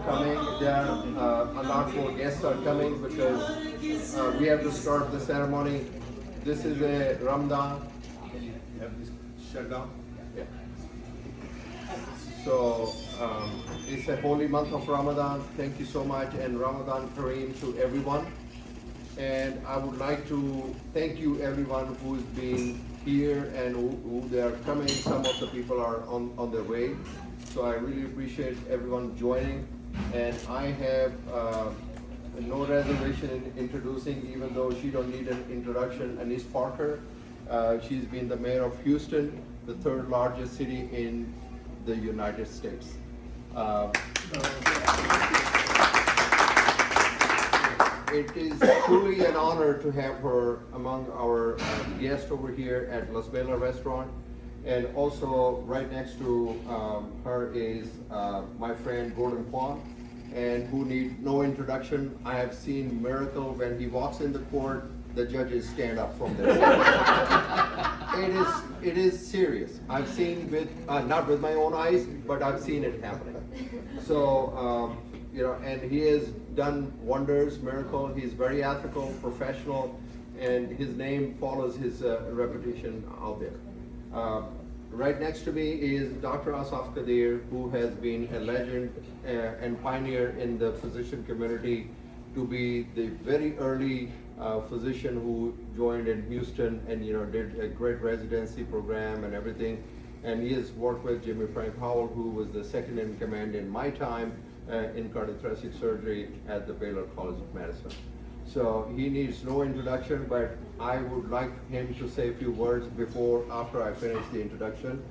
coming. There are a lot more guests are coming because we have to start the ceremony. This is a Ramadan. Have this shut down? Yeah. So it's a holy month of Ramadan. Thank you so much, and Ramadan Kareem to everyone. And I would like to thank you everyone who's been here and who they are coming. Some of the people are on their way. So I really appreciate everyone joining. And I have no reservation in introducing, even though she don't need an introduction, Anise Parker. She's been the mayor of Houston, the third largest city in the United States. It is truly an honor to have her among our guests over here at Las Velas Restaurant. And also right next to her is my friend Gordon Kwan, and who need no introduction. I have seen miracle when he walks in the court, the judges stand up from their seats. It is serious. I've seen with, not with my own eyes, but I've seen it happening. So, and he has done wonders, miracle. He's very ethical, professional, and his name follows his reputation out there. Right next to me is Dr. Asaf Kadir, who has been a legend and pioneer in the physician community, to be the very early physician who joined in Houston and did a great residency program and everything. And he has worked with Jimmy Frank Howell, who was the second in command in my time in cardiothoracic surgery at the Baylor College of Medicine. So he needs no introduction, but I would like him to say a few words after I finish the introduction.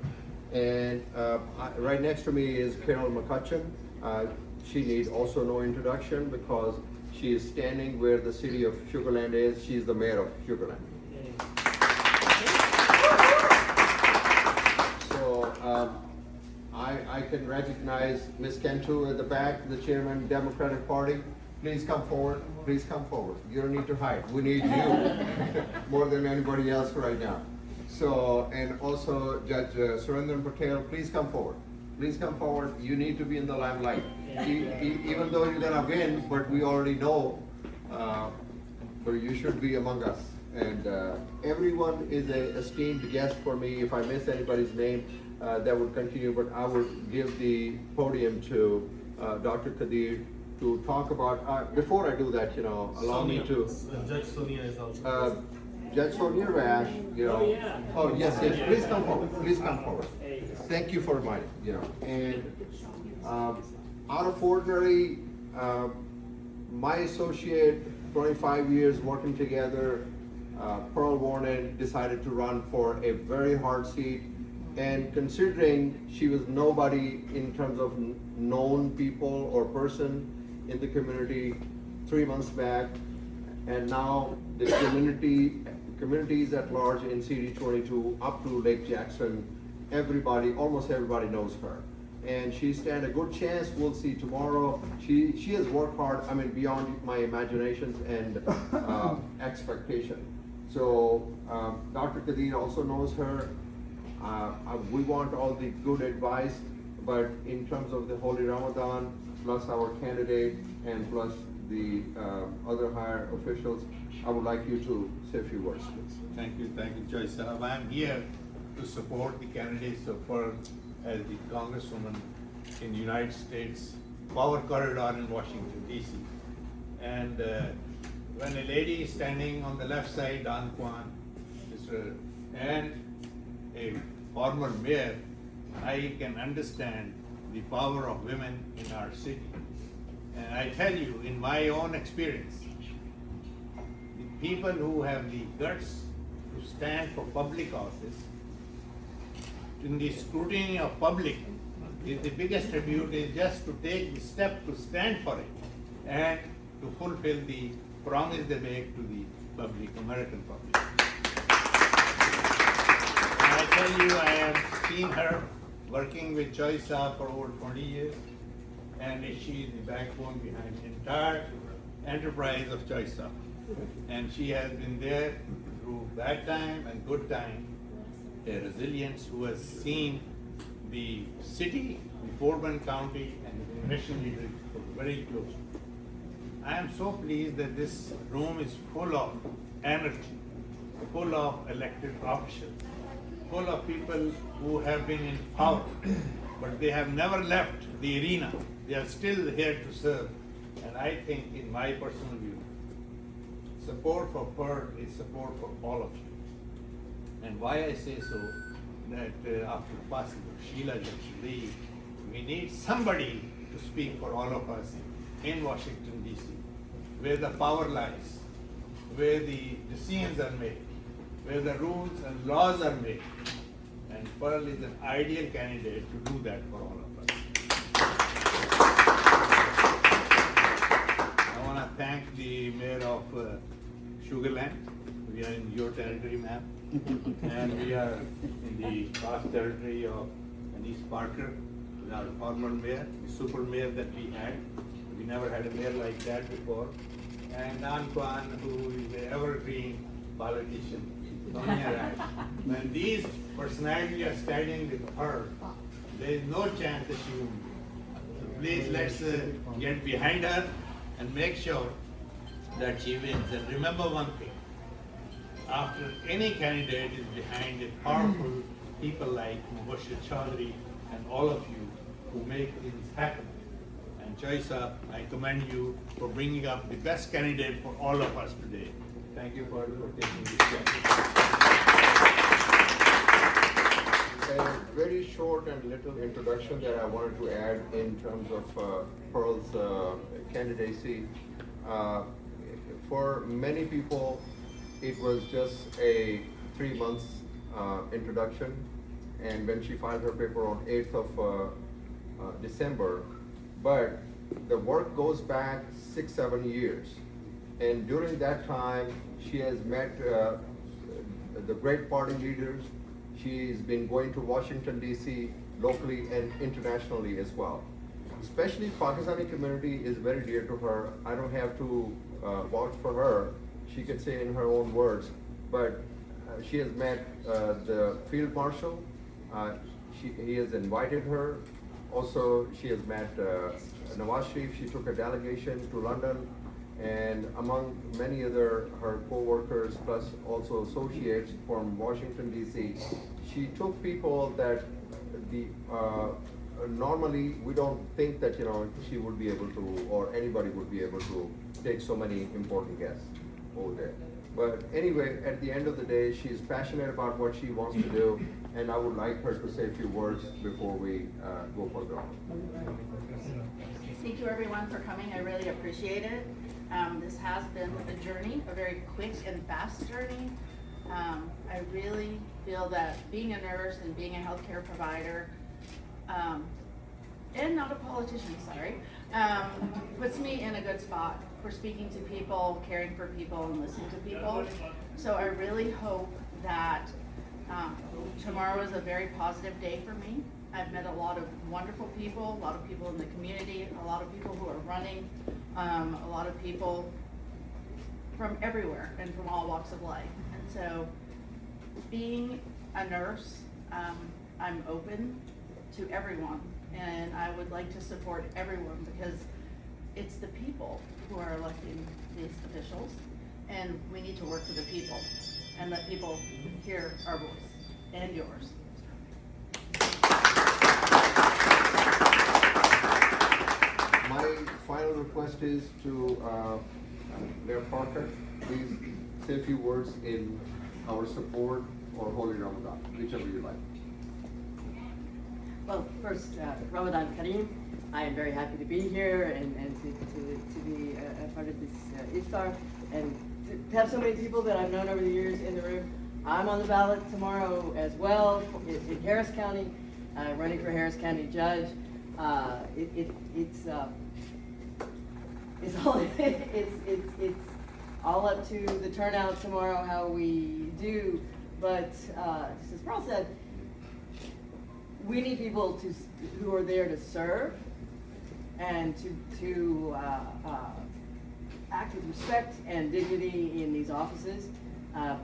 And right next to me is Carol McCutcheon. She needs also no introduction because she is standing where the city of Sugar Land is. She's the mayor of Sugar Land. So I can recognize Ms. Cantu at the back, the chairman, Democratic Party. Please come forward. Please come forward. You don't need to hide. We need you more than anybody else right now. So, and also Judge Surendran Patel, please come forward. Please come forward. You need to be in the limelight. Even though you're gonna win, but we already know, but you should be among us. And everyone is an esteemed guest for me. If I miss anybody's name, that would continue, but I would give the podium to Dr. Kadir to talk about, before I do that, allow me to. Judge Sonia is also. Judge Sonia Rash, Oh, yes, please come forward, please come forward. Thank you for inviting, and out of ordinary, my associate, 25 years working together, Pearl Vuorinen decided to run for a very hard seat. And considering she was nobody in terms of known people or person in the community 3 months back, and now the communities at large in CD-22 up to Lake Jackson, almost everybody knows her. And she stands a good chance. We'll see tomorrow. She has worked hard, beyond my imaginations and expectation. So Dr. Kadir also knows her. We want all the good advice, but in terms of the Holy Ramadan, plus our candidate, and plus the other higher officials, I would like you to say a few words, please. Thank you, Judge Saab. I am here to support the candidates of Pearl as the Congresswoman in the United States Power Corridor in Washington, D.C. And when a lady is standing on the left side, Don Kwan, and a former mayor, I can understand the power of women in our city. And I tell you, in my own experience, the people who have the guts to stand for public office, in the scrutiny of public, is the biggest tribute is just to take the step to stand for it and to fulfill the promise they make to the public, American public. I tell you, I have seen her working with Choy Saab for over 20 years, and she is the backbone behind the entire enterprise of Choy Saab. And she has been there through bad time and good time, a resilience who has seen the city, the Fort Bend County, and the mission leaders very close. I am so pleased that this room is full of energy, full of elected officials, full of people who have been in power, but they have never left the arena. They are still here to serve. And I think, in my personal view, support for Pearl is support for all of you. And why I say so, that after the passing of Sheila Jackson-Lee, we need somebody to speak for all of us in Washington, D.C., where the power lies, where the decisions are made, where the rules and laws are made. And Pearl is an ideal candidate to do that for all of us. I want to thank the mayor of Sugarland. We are in your territory, ma'am. And we are in the past territory of Denise Parker, our former mayor, the super mayor that we had. We never had a mayor like that before. And Nan Kwan, who is an evergreen politician, Sonia Raj. When these personalities are standing with her, there is no chance that she will win. So please, let's get behind her and make sure that she wins. And remember one thing, after any candidate is behind a powerful people like Mubashir, Chaudhry, and all of you who make things happen. And Choisa, I commend you for bringing up the best candidate for all of us today. Thank you for taking this step. A very short and little introduction that I wanted to add in terms of Pearl's candidacy. For many people, it was just a 3 months introduction, and when she filed her paper on 8th of December, but the work goes back 6-7 years, and during that time she has met the great party leaders. She's been going to Washington, D.C. locally and internationally as well. Especially Pakistani community is very dear to her. I don't have to vouch for her. She can say in her own words, but she has met the field marshal. He has invited her. Also, she has met Nawaz Sharif. She took a delegation to London, and among many other her co-workers plus also associates from Washington, D.C. She took people that normally we don't think that she would be able to, or anybody would be able to take so many important guests over there. But anyway, at the end of the day, she's passionate about what she wants to do, and I would like her to say a few words before we go further on. Thank you everyone for coming. I really appreciate it. This has been a journey, a very quick and fast journey. I really feel that being a nurse and being a healthcare provider, and not a politician, sorry, puts me in a good spot for speaking to people, caring for people, and listening to people. So I really hope that tomorrow is a very positive day for me. I've met a lot of wonderful people, a lot of people in the community, a lot of people who are running, a lot of people from everywhere and from all walks of life. And so being a nurse, I'm open to everyone, and I would like to support everyone because it's the people who are electing these officials, and we need to work for the people and let people hear our voice and yours. My final request is to Mayor Parker, please say a few words in our support or Holy Ramadan, whichever you like. Well, first, Ramadan Kareem. I am very happy to be here and to be a part of this Iftar, and to have so many people that I've known over the years in the room. I'm on the ballot tomorrow as well in Harris County, running for Harris County Judge. It's all up to the turnout tomorrow, how we do. But just as Pearl said, we need people who are there to serve and to act with respect and dignity in these offices,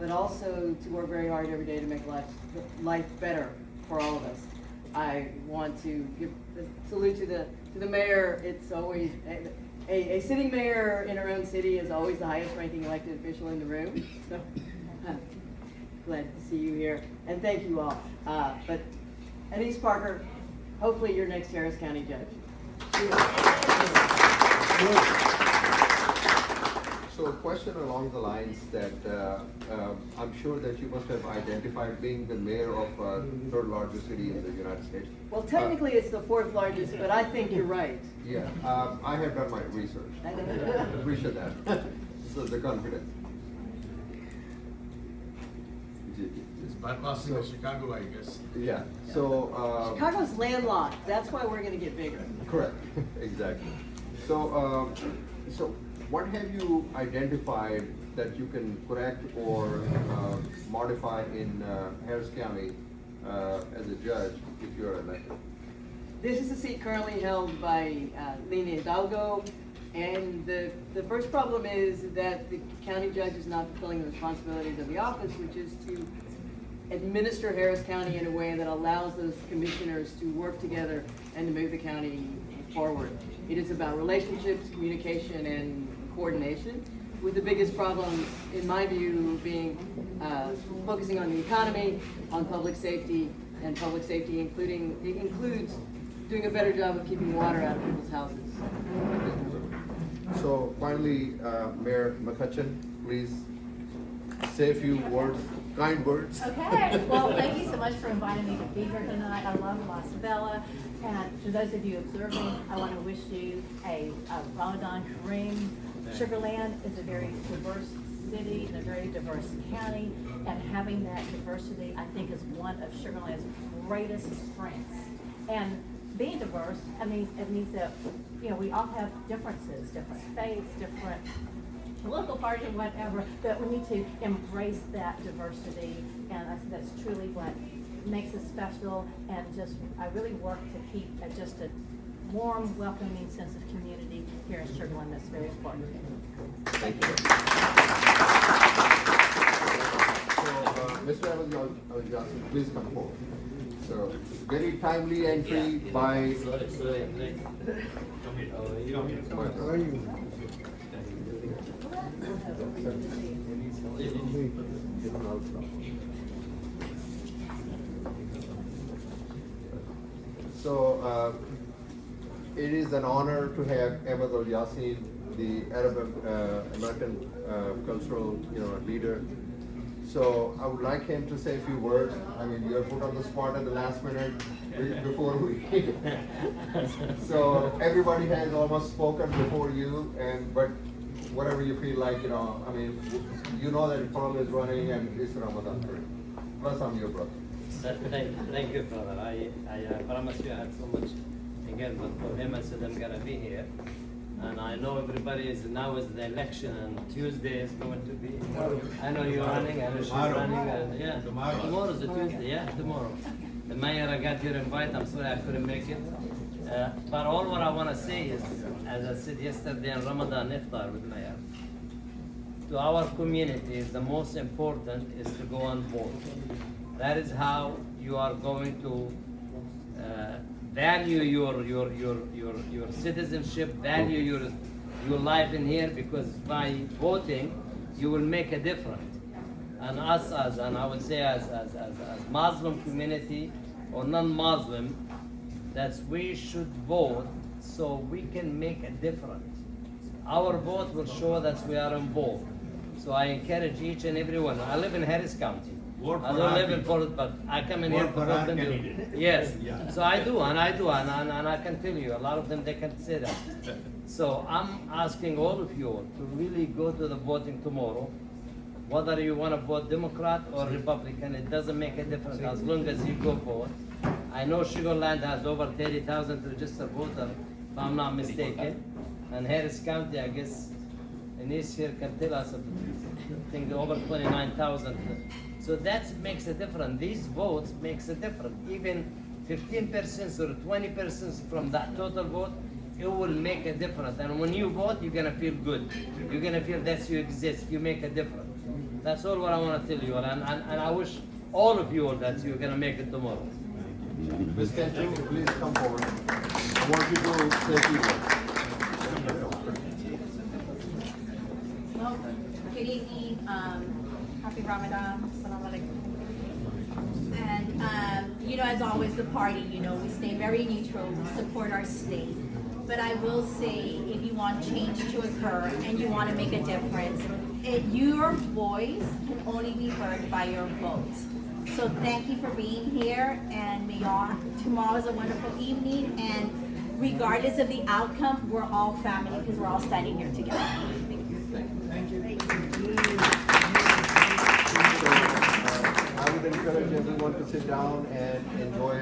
but also to work very hard every day to make life better for all of us. I want to give a salute to the to the mayor, it's always, a sitting mayor in our own city is always the highest ranking elected official in the room. So, glad to see you here, and thank you all. But Anise Parker, hopefully you're next Harris County judge. So a question along the lines that I'm sure that you must have identified being the mayor of third largest city in the United States. Well, technically it's the fourth largest, but I think you're right. Yeah, I have done my research. I know. Appreciate that. So the confidence. It's bypassing of Chicago, I guess. Yeah, so. Chicago's landlocked, that's why we're gonna get bigger. Correct, exactly. So, so what have you identified that you can correct or modify in Harris County as a judge if you're elected? This is a seat currently held by Lena Hidalgo, and the first problem is that the county judge is not fulfilling the responsibilities of the office, which is to administer Harris County in a way that allows those commissioners to work together and to move the county forward. It is about relationships, communication, and coordination, with the biggest problems, in my view, being focusing on the economy, on public safety, and public safety includes doing a better job of keeping water out of people's houses. So finally, Mayor McCutcheon, please say a few words, kind words. Okay, well, thank you so much for inviting me to be here tonight. I love Las Vegas. And to those of you observing, I want to wish you a Ramadan Kareem. Sugar Land is a very diverse city and a very diverse county, and having that diversity, I think, is one of Sugar Land's greatest strengths. And being diverse, it means that, you know, we all have differences, different faiths, different political parties or whatever, but we need to embrace that diversity, and I think that's truly what makes us special, and just, I really work to keep just a warm, welcoming sense of community here in Sugar Land. That's very important to me. Thank you. So, Mr. Evans Johnson, please come forward. So, very timely entry by. How are you? So, it is an honor to have Ahmed Al Yassin, the Arab American cultural, leader. So I would like him to say a few words. I mean, you are put on the spot at the last minute before we. So everybody has almost spoken before you, but whatever you feel like, I mean, you know that Pearl is running and it's Ramadan period. Plus, I'm your brother. Thank you, brother. I promise you I had so much again, but for him I said I'm gonna be here. And I know everybody is now is the election, and Tuesday is going to be. I know you're running, I know she's running, and yeah. Tomorrow is the Tuesday, yeah, tomorrow. The mayor, I got your invite, I'm sorry I couldn't make it. But all what I want to say is, as I said yesterday in Ramadan Iftar with mayor, to our community, the most important is to go and vote. That is how you are going to value your citizenship, value your life in here, because by voting you will make a difference. And us and I would say as Muslim community or non-Muslim, that we should vote so we can make a difference. Our vote will show that we are involved. So I encourage each and every one. I live in Harris County. I don't live in Fort, but I come in here to vote them too. Yes, so I do, and I can tell you, a lot of them, they can say that. So I'm asking all of you to really go to the voting tomorrow. Whether you want to vote Democrat or Republican, it doesn't make a difference as long as you go vote. I know Sugar Land has over 30,000 registered voters, if I'm not mistaken. And Harris County, I guess, Anise here can tell us, I think over 29,000. So that makes a difference. These votes makes a difference. Even 15% or 20% from that total vote, it will make a difference. And when you vote, you're gonna feel good. You're gonna feel that you exist. You make a difference. That's all what I want to tell you. And I wish all of you all that you're gonna make it tomorrow. Ms. Cantu, please come forward. I want you to say a few words. Well, good evening, happy Ramadan, Assalamu alaikum. And, you know, as always, the party, you know, we stay very neutral, we support our state. But I will say, if you want change to occur and you want to make a difference, your voice can only be heard by your votes. So thank you for being here, and may y'all, tomorrow is a wonderful evening, and regardless of the outcome, we're all family because we're all standing here together. Thank you. I would encourage everyone to sit down and enjoy